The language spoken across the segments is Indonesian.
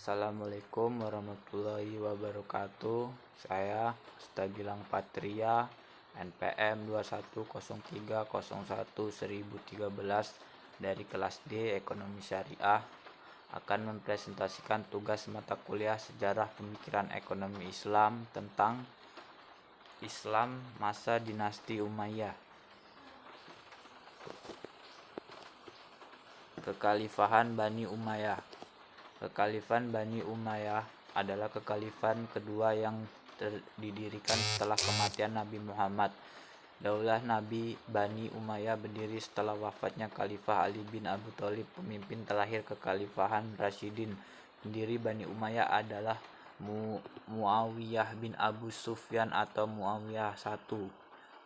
Assalamualaikum warahmatullahi wabarakatuh. Saya Stagilang Patria, NPM 2103011013 dari kelas D Ekonomi Syariah akan mempresentasikan tugas mata kuliah Sejarah Pemikiran Ekonomi Islam tentang Islam masa Dinasti Umayyah. Kekhalifahan Bani Umayyah. Kekhalifahan Bani Umayyah adalah kekhalifahan kedua yang didirikan setelah kematian Nabi Muhammad. Daulah Nabi Bani Umayyah berdiri setelah wafatnya Khalifah Ali bin Abi Thalib, pemimpin terakhir kekhalifahan Rasyidin. Pendiri Bani Umayyah adalah Muawiyah bin Abu Sufyan atau Muawiyah I,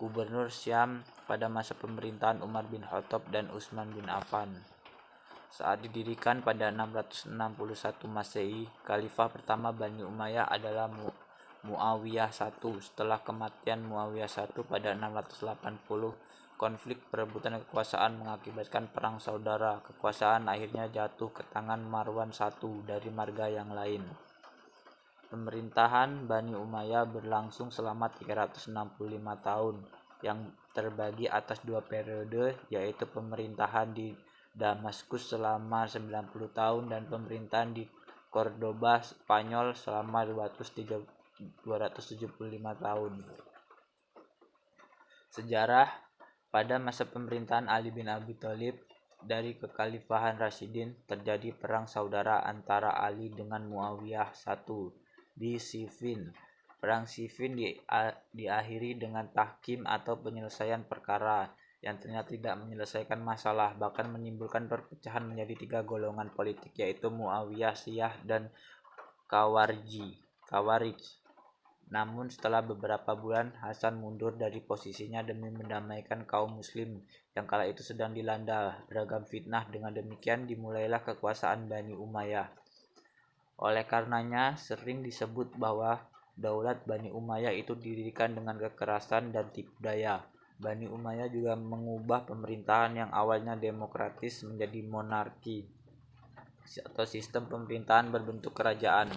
gubernur Syam pada masa pemerintahan Umar bin Khattab dan Utsman bin Affan. Saat didirikan pada 661 Masehi, khalifah pertama Bani Umayyah adalah Muawiyah I. Setelah kematian Muawiyah I pada 680, konflik perebutan kekuasaan mengakibatkan perang saudara. Kekuasaan akhirnya jatuh ke tangan Marwan I dari marga yang lain. Pemerintahan Bani Umayyah berlangsung selama 365 tahun yang terbagi atas dua periode, yaitu pemerintahan di Damaskus selama 90 tahun dan pemerintahan di Cordoba, Spanyol selama 275 tahun. Sejarah. Pada masa pemerintahan Ali bin Abi Thalib dari kekhalifahan Rasyidin, terjadi perang saudara antara Ali dengan Muawiyah I di Siffin. Perang Siffin diakhiri dengan tahkim atau penyelesaian perkara yang ternyata tidak menyelesaikan masalah, bahkan menimbulkan perpecahan menjadi tiga golongan politik, yaitu Muawiyah, Syiah, dan Khawarij. Namun setelah beberapa bulan, Hasan mundur dari posisinya demi mendamaikan kaum muslim yang kala itu sedang dilanda beragam fitnah. Dengan demikian dimulailah kekuasaan Bani Umayyah. Oleh karenanya sering disebut bahwa daulat Bani Umayyah itu didirikan dengan kekerasan dan tipu daya. Bani Umayyah juga mengubah pemerintahan yang awalnya demokratis menjadi monarki atau sistem pemerintahan berbentuk kerajaan.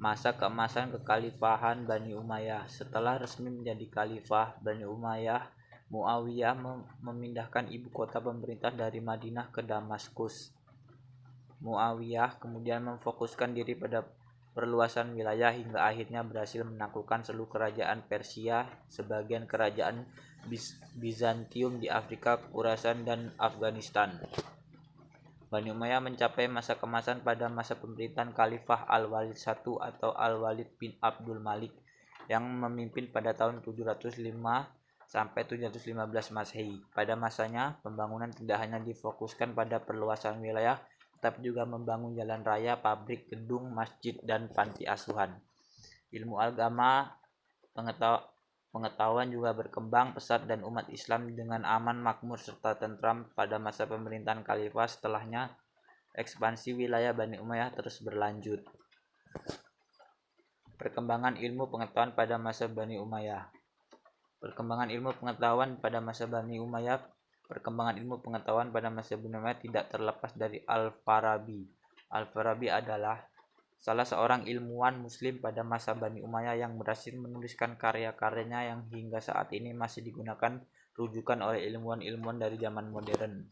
Masa keemasan kekhalifahan Bani Umayyah. Setelah resmi menjadi khalifah Bani Umayyah, Muawiyah memindahkan ibu kota pemerintah dari Madinah ke Damaskus. Muawiyah kemudian memfokuskan diri pada perluasan wilayah hingga akhirnya berhasil menaklukkan seluruh kerajaan Persia, sebagian kerajaan Bizantium di Afrika, Khurasan, dan Afghanistan. Bani Umayyah mencapai masa kemasan pada masa pemerintahan Khalifah Al-Walid I atau Al-Walid bin Abdul Malik yang memimpin pada tahun 705 sampai 715 Masehi. Pada masanya, pembangunan tidak hanya difokuskan pada perluasan wilayah, tetapi juga membangun jalan raya, pabrik, gedung, masjid, dan panti asuhan. Ilmu agama, pengetahuan juga berkembang pesat dan umat Islam dengan aman, makmur, serta tentram pada masa pemerintahan khalifah. Setelahnya, ekspansi wilayah Bani Umayyah terus berlanjut. Perkembangan ilmu pengetahuan pada masa Bani Umayyah. Perkembangan ilmu pengetahuan pada masa Bani Umayyah tidak terlepas dari Al-Farabi. Al-Farabi adalah salah seorang ilmuwan muslim pada masa Bani Umayyah yang berhasil menuliskan karya-karyanya yang hingga saat ini masih digunakan rujukan oleh ilmuwan-ilmuwan dari zaman modern.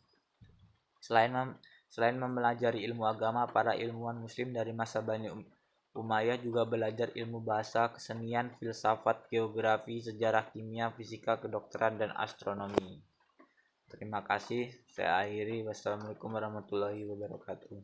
Selain mempelajari ilmu agama, para ilmuwan muslim dari masa Bani Umayyah juga belajar ilmu bahasa, kesenian, filsafat, geografi, sejarah, kimia, fisika, kedokteran, dan astronomi. Terima kasih. Saya akhiri. Wassalamualaikum warahmatullahi wabarakatuh.